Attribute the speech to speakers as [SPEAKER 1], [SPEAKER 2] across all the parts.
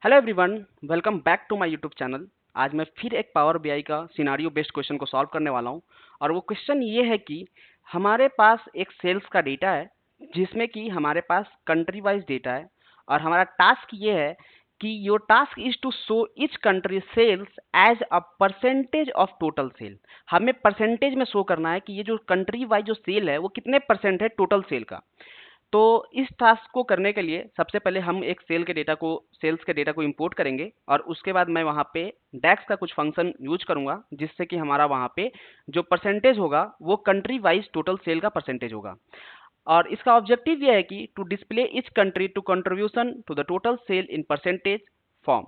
[SPEAKER 1] Hello everyone, welcome back to my YouTube channel. आज मैं फिर एक पावर बीआई का सिनारियो बेस्ड क्वेश्चन को सॉल्व करने वाला हूं और वो क्वेश्चन ये है कि हमारे पास एक सेल्स का डेटा है जिसमें कि हमारे पास कंट्री वाइज डेटा है और हमारा टास्क ये है कि your task is to show each country sales as a percentage of total sale. हमें परसेंटेज में शो करना है कि ये जो कंट्री वाइज जो सेल है वो कितने परसेंट है टोटल सेल का। तो इस टास्क को करने के लिए सबसे पहले हम एक सेल्स के डेटा को इंपोर्ट करेंगे और उसके बाद मैं वहाँ पे डैक्स का कुछ फंक्शन यूज करूंगा जिससे कि हमारा वहाँ पे जो परसेंटेज होगा वो कंट्री वाइज टोटल सेल का परसेंटेज होगा। और इसका ऑब्जेक्टिव ये है कि to display each country to contribution to the total sale in percentage form,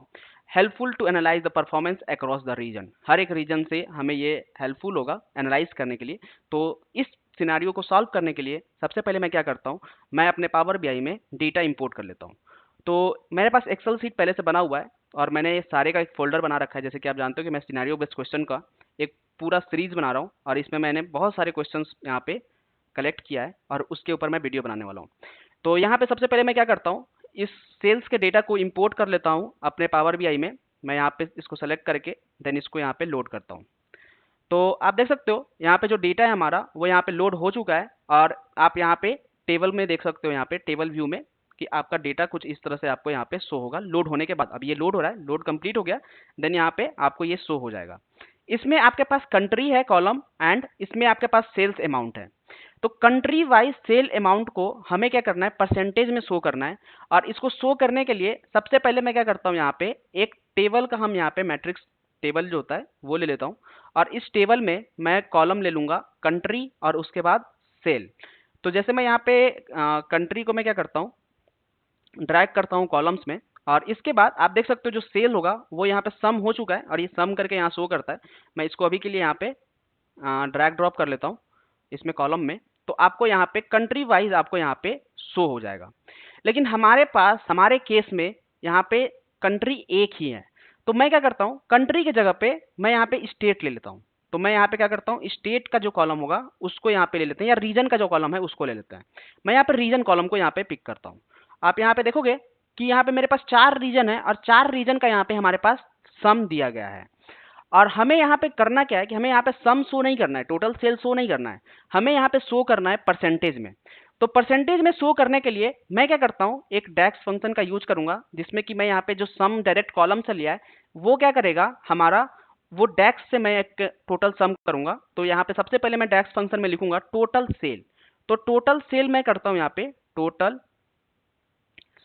[SPEAKER 1] helpful to analyse the performance across the region. हर एक रीजन से हमें ये हेल्पफुल होगा एनालाइज करने के लिए। तो इस सिनारियो को सॉल्व करने के लिए सबसे पहले मैं क्या करता हूँ, मैं अपने पावर बीआई में डेटा इंपोर्ट कर लेता हूँ। तो मेरे पास एक्सेल सीट पहले से बना हुआ है और मैंने ये सारे का एक फोल्डर बना रखा है। जैसे कि आप जानते हो कि मैं सिनारियो बेस्ड क्वेश्चन का एक पूरा सीरीज बना रहा हूँ और इसमें मैंने बहुत सारे क्वेश्चंस यहाँ पे कलेक्ट किया है और उसके ऊपर मैं वीडियो बनाने वाला हूँ। तो यहाँ पे सबसे पहले मैं क्या करता हूँ, इस सेल्स के डेटा को इंपोर्ट कर लेता हूँ अपने पावर बीआई में। मैं यहाँ पे इसको सेलेक्ट करके देन इसको यहाँ पे लोड करता हूँ। तो आप देख सकते हो यहाँ पे जो डेटा है हमारा वो यहाँ पे लोड हो चुका है और आप यहाँ पे टेबल में देख सकते हो, यहाँ पे टेबल व्यू में कि आपका डेटा कुछ इस तरह से आपको यहाँ पे शो होगा लोड होने के बाद। अब ये लोड हो रहा है, लोड कंप्लीट हो गया, देन यहाँ पे आपको ये शो हो जाएगा। इसमें आपके पास कंट्री है कॉलम एंड इसमें आपके पास सेल्स अमाउंट है। तो कंट्री वाइज सेल अमाउंट को हमें क्या करना है, परसेंटेज में शो करना है। और इसको शो करने के लिए सबसे पहले मैं क्या करता हूँ, यहाँ पे एक टेबल का हम यहाँ पे मैट्रिक्स टेबल जो होता है वो ले लेता हूँ और इस टेबल में मैं कॉलम ले लूंगा कंट्री और उसके बाद सेल। तो जैसे मैं यहाँ पे कंट्री को मैं क्या करता हूँ, ड्रैग करता हूँ कॉलम्स में और इसके बाद आप देख सकते हो जो सेल होगा वो यहाँ पे सम हो चुका है और ये सम करके यहाँ शो करता है। मैं इसको अभी के लिए यहाँ पे ड्रैग ड्रॉप कर लेता हूँ इसमें कॉलम में। तो आपको यहाँ पे कंट्री वाइज आपको यहाँ पे शो हो जाएगा। लेकिन हमारे पास हमारे केस में यहाँ पे कंट्री एक ही है। तो मैं क्या करता हूँ, कंट्री की जगह पे मैं यहाँ पे स्टेट ले लेता हूँ। तो मैं यहाँ पे क्या करता हूँ, स्टेट का जो कॉलम होगा उसको यहाँ पे ले लेते हैं या रीजन का जो कॉलम है उसको ले लेते हैं। मैं यहाँ पे रीजन कॉलम को यहाँ पे पिक करता हूँ। आप यहाँ पे देखोगे कि यहाँ पे मेरे पास 4 रीजन है और 4 रीजन का यहाँ पे हमारे पास सम दिया गया है। और हमें यहाँ पे करना क्या है कि हमें यहाँ पे सम शो नहीं करना है, टोटल सेल शो नहीं करना है, हमें यहाँ पे शो करना है परसेंटेज में। तो परसेंटेज में शो करने के लिए मैं क्या करता हूँ, एक डैक्स फंक्शन का यूज करूंगा जिसमें कि मैं यहाँ पे जो सम डायरेक्ट कॉलम से लिया है वो क्या करेगा हमारा, वो डैक्स से मैं एक टोटल सम करूंगा। तो यहाँ पे सबसे पहले मैं डैक्स फंक्शन में लिखूंगा टोटल सेल। तो टोटल सेल मैं करता हूँ यहाँ पे टोटल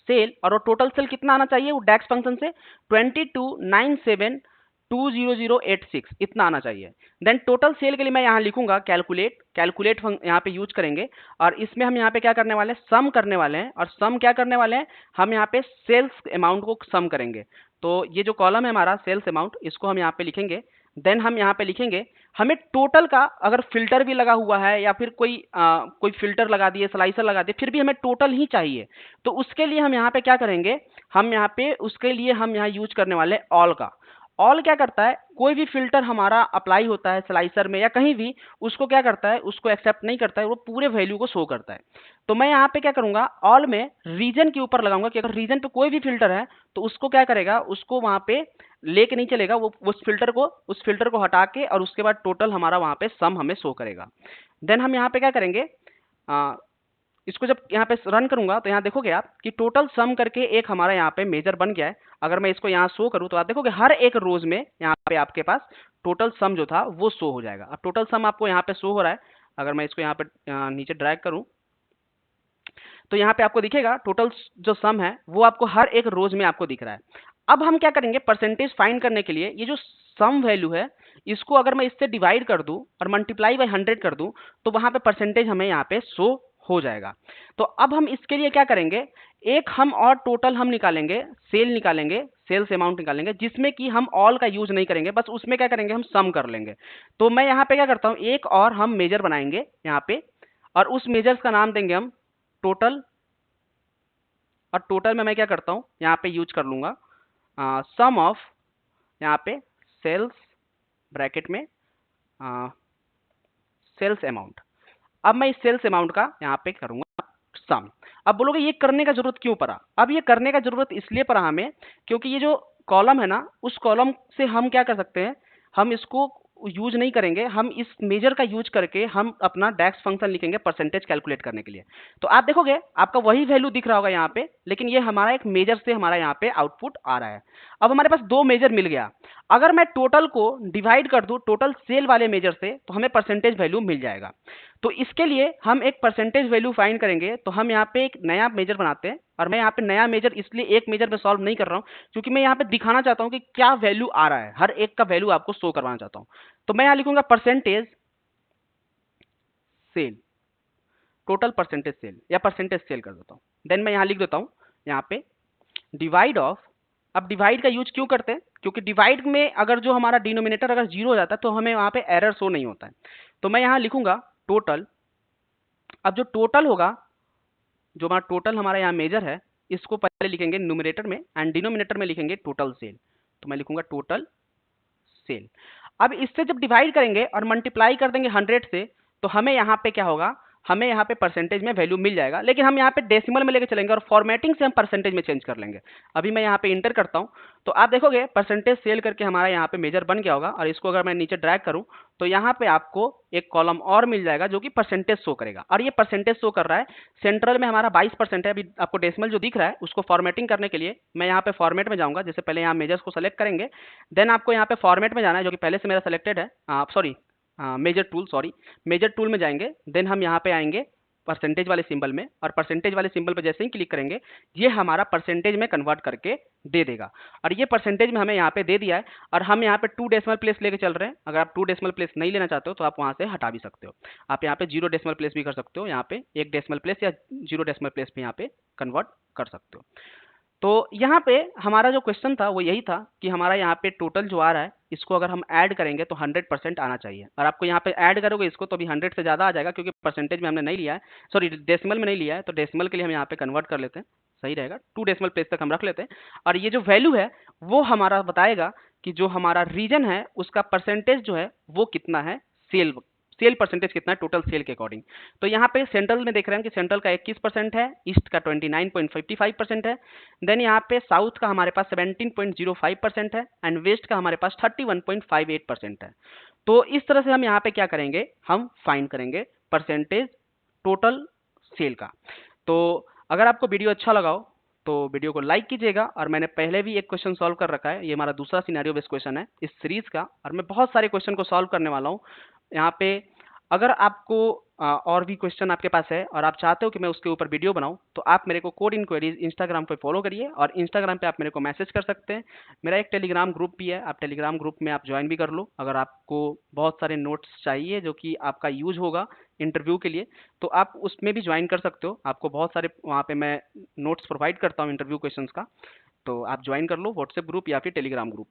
[SPEAKER 1] सेल, और वो टोटल सेल कितना आना चाहिए वो डैक्स फंक्शन से 2297200086 इतना आना चाहिए। देन टोटल सेल के लिए मैं यहाँ लिखूंगा कैलकुलेट, कैलकुलेट यहाँ पे यूज करेंगे और इसमें हम यहाँ पे क्या करने वाले हैं, सम करने वाले हैं। और सम क्या करने वाले हैं, हम यहाँ पे सेल्स अमाउंट को सम करेंगे। तो ये जो कॉलम है हमारा सेल्स अमाउंट, इसको हम यहाँ पे लिखेंगे। देन हम यहाँ पे लिखेंगे हमें टोटल का अगर फिल्टर भी लगा हुआ है या फिर कोई फिल्टर लगा दिए, स्लाइसर लगा दिए, फिर भी हमें टोटल ही चाहिए। तो उसके लिए हम यहाँ पे क्या करेंगे, हम यहाँ पे उसके लिए हम यहाँ यूज करने वाले ऑल का। ऑल क्या करता है, कोई भी फिल्टर हमारा अप्लाई होता है स्लाइसर में या कहीं भी, उसको क्या करता है, उसको एक्सेप्ट नहीं करता है, वो पूरे वैल्यू को शो करता है। तो मैं यहाँ पे क्या करूंगा, ऑल में रीजन के ऊपर लगाऊंगा कि अगर रीजन पे कोई भी फिल्टर है तो उसको क्या करेगा, उसको वहां पे लेके नहीं चलेगा, वो उस फिल्टर को हटा के और उसके बाद टोटल हमारा वहां पे सम हमें शो करेगा। देन हम यहाँ पे क्या करेंगे, इसको जब यहाँ पे रन करूंगा तो यहाँ देखोगे आप कि टोटल सम करके एक हमारा यहाँ पे मेजर बन गया है। अगर मैं इसको यहाँ शो करूँ तो आप देखोगे हर एक रोज में यहाँ पे आपके पास टोटल सम जो था वो शो हो जाएगा। अब टोटल सम आपको यहाँ पे शो हो रहा है। अगर मैं इसको यहाँ पे नीचे ड्रैग करूँ तो यहाँ पे आपको दिखेगा टोटल जो सम है वो आपको हर एक रोज में आपको दिख रहा है। अब हम क्या करेंगे, परसेंटेज फाइंड करने के लिए ये जो सम वैल्यू है इसको अगर मैं इससे डिवाइड कर दूं और मल्टीप्लाई बाय 100 कर दूं तो वहां पे परसेंटेज हमें यहाँ पे शो हो जाएगा। तो अब हम इसके लिए क्या करेंगे, एक हम और टोटल हम निकालेंगे, सेल निकालेंगे, सेल्स अमाउंट निकालेंगे जिसमें कि हम ऑल का यूज नहीं करेंगे, बस उसमें क्या करेंगे हम सम कर लेंगे। तो मैं यहाँ पे क्या करता हूँ, एक और हम मेजर बनाएंगे यहाँ पे और उस मेजर्स का नाम देंगे हम टोटल। और टोटल में मैं क्या करता हूं, यहाँ पे यूज कर लूंगा सम ऑफ, यहाँ पे सेल्स ब्रैकेट में सेल्स अमाउंट। अब मैं इस सेल्स अमाउंट का यहाँ पे करूंगा सम। अब बोलोगे ये करने का जरूरत क्यों पड़ा? अब ये करने का जरूरत इसलिए पड़ा हमें, क्योंकि ये जो कॉलम है ना, उस कॉलम से हम क्या कर सकते हैं, हम इसको यूज नहीं करेंगे, हम इस मेजर का यूज करके हम अपना डैक्स फंक्शन लिखेंगे परसेंटेज कैलकुलेट करने के लिए। तो आप देखोगे आपका वही वैल्यू दिख रहा होगा यहाँ पे, लेकिन ये हमारा एक मेजर से हमारा यहाँ पे आउटपुट आ रहा है। अब हमारे पास दो मेजर मिल गया, अगर मैं टोटल को डिवाइड कर दूं टोटल सेल वाले मेजर से तो हमें परसेंटेज वैल्यू मिल जाएगा। तो इसके लिए हम एक परसेंटेज वैल्यू फाइंड करेंगे। तो हम यहाँ पे एक नया मेजर बनाते हैं, और मैं यहाँ पे नया मेजर इसलिए एक मेजर में सॉल्व नहीं कर रहा हूँ क्योंकि मैं यहाँ पे दिखाना चाहता हूँ कि क्या वैल्यू आ रहा है, हर एक का वैल्यू आपको शो करवाना चाहता हूँ। तो मैं यहाँ लिखूंगा percentage sale, total percentage sale या परसेंटेज सेल कर देता हूँ। देन मैं यहाँ लिख देता हूँ यहाँ पे डिवाइड ऑफ। अब डिवाइड का यूज क्यों करते हैं, क्योंकि डिवाइड में अगर जो हमारा डिनोमिनेटर अगर जीरो हो जाता है तो हमें वहाँ पे एरर शो नहीं होता है। तो मैं यहाँ लिखूंगा टोटल। अब जो टोटल होगा, जो हमारा टोटल हमारा यहाँ मेजर है, इसको पहले लिखेंगे न्यूमरेटर में एंड डिनोमिनेटर में लिखेंगे टोटल सेल। तो मैं लिखूंगा टोटल सेल। अब इससे जब डिवाइड करेंगे और मल्टीप्लाई कर देंगे 100 से, तो हमें यहाँ पे क्या होगा, हमें यहाँ पे परसेंटेज में वैल्यू मिल जाएगा, लेकिन हम यहाँ पे डेसिमल में लेके चलेंगे और फॉर्मेटिंग से हम परसेंटेज में चेंज कर लेंगे। अभी मैं यहाँ पे इंटर करता हूँ, तो आप देखोगे परसेंटेज सेल करके हमारा यहाँ पे मेजर बन गया होगा, और इसको अगर मैं नीचे ड्रैग करूँ तो यहाँ पे आपको एक कॉलम और मिल जाएगा जो कि परसेंटेज शो करेगा, और ये परसेंटेज शो कर रहा है सेंट्रल में हमारा 22% है। अभी आपको डेसिमल जो दिख रहा है उसको फॉर्मेटिंग करने के लिए मैं यहाँ पे फॉर्मेट में जाऊँगा। जैसे पहले यहाँ मेजर्स को सेलेक्ट करेंगे, देन आपको यहाँ पे फॉर्मेट में जाना है जो कि पहले से मेरा सेलेक्टेड है, sorry measure tool, sorry measure tool में जाएंगे। देन हम यहाँ पे आएंगे परसेंटेज वाले सिंबल में, और परसेंटेज वाले सिंबल पर जैसे ही क्लिक करेंगे ये हमारा परसेंटेज में कन्वर्ट करके दे देगा, और ये परसेंटेज में हमें यहाँ पे दे दिया है। और हम यहाँ पे 2 डेसिमल प्लेस लेके चल रहे हैं। अगर आप 2 डेसिमल प्लेस नहीं लेना चाहते हो तो आप वहाँ से हटा भी सकते हो। आप यहाँ पे 0 डेसिमल प्लेस भी कर सकते हो, यहाँ पे 1 डेसिमल प्लेस या 0 डेसिमल प्लेस भी यहाँ पे कन्वर्ट कर सकते हो। तो यहाँ पे हमारा जो क्वेश्चन था वो यही था कि हमारा यहाँ पे टोटल जो आ रहा है इसको अगर हम ऐड करेंगे तो 100% आना चाहिए, और आपको यहाँ पे ऐड करोगे इसको तो अभी 100 से ज़्यादा आ जाएगा, क्योंकि परसेंटेज में हमने नहीं लिया है, सॉरी डेसिमल में नहीं लिया है। तो डेसिमल के लिए हम यहाँ पे कन्वर्ट कर लेते हैं, सही रहेगा, 2 डेसिमल प्लेस तक हम रख लेते हैं। और ये जो वैल्यू है वो हमारा बताएगा कि जो हमारा रीजन है उसका परसेंटेज जो है वो कितना है, सेल परसेंटेज कितना है टोटल सेल के अकॉर्डिंग। तो यहाँ पे सेंट्रल में देख रहे हैं कि सेंट्रल का 21% है, ईस्ट का 29.55% है, देन यहाँ पे साउथ का हमारे पास 17.05% है, एंड वेस्ट का हमारे पास 31.58% है। तो इस तरह से हम यहाँ पे क्या करेंगे, हम फाइंड करेंगे परसेंटेज टोटल सेल का। तो अगर आपको वीडियो अच्छा लगा हो तो वीडियो को लाइक कीजिएगा, और मैंने पहले भी एक क्वेश्चन सॉल्व कर रखा है, ये हमारा दूसरा सिनेरियो बेस्ड क्वेश्चन है इस सीरीज का, और मैं बहुत सारे क्वेश्चन को सॉल्व करने वाला हूँ यहाँ पे। अगर आपको और भी क्वेश्चन आपके पास है और आप चाहते हो कि मैं उसके ऊपर वीडियो बनाऊं, तो आप मेरे को कोड इंक्वायरीज इंस्टाग्राम पे फॉलो करिए, और इंस्टाग्राम पे आप मेरे को मैसेज कर सकते हैं। मेरा एक टेलीग्राम ग्रुप भी है, आप टेलीग्राम ग्रुप में आप ज्वाइन भी कर लो। अगर आपको बहुत सारे नोट्स चाहिए जो कि आपका यूज होगा इंटरव्यू के लिए, तो आप उसमें भी ज्वाइन कर सकते हो। आपको बहुत सारे वहाँ पे मैं नोट्स प्रोवाइड करता हूँ इंटरव्यू क्वेश्चंस का, तो आप ज्वाइन कर लो व्हाट्सएप ग्रुप या फिर टेलीग्राम ग्रुप।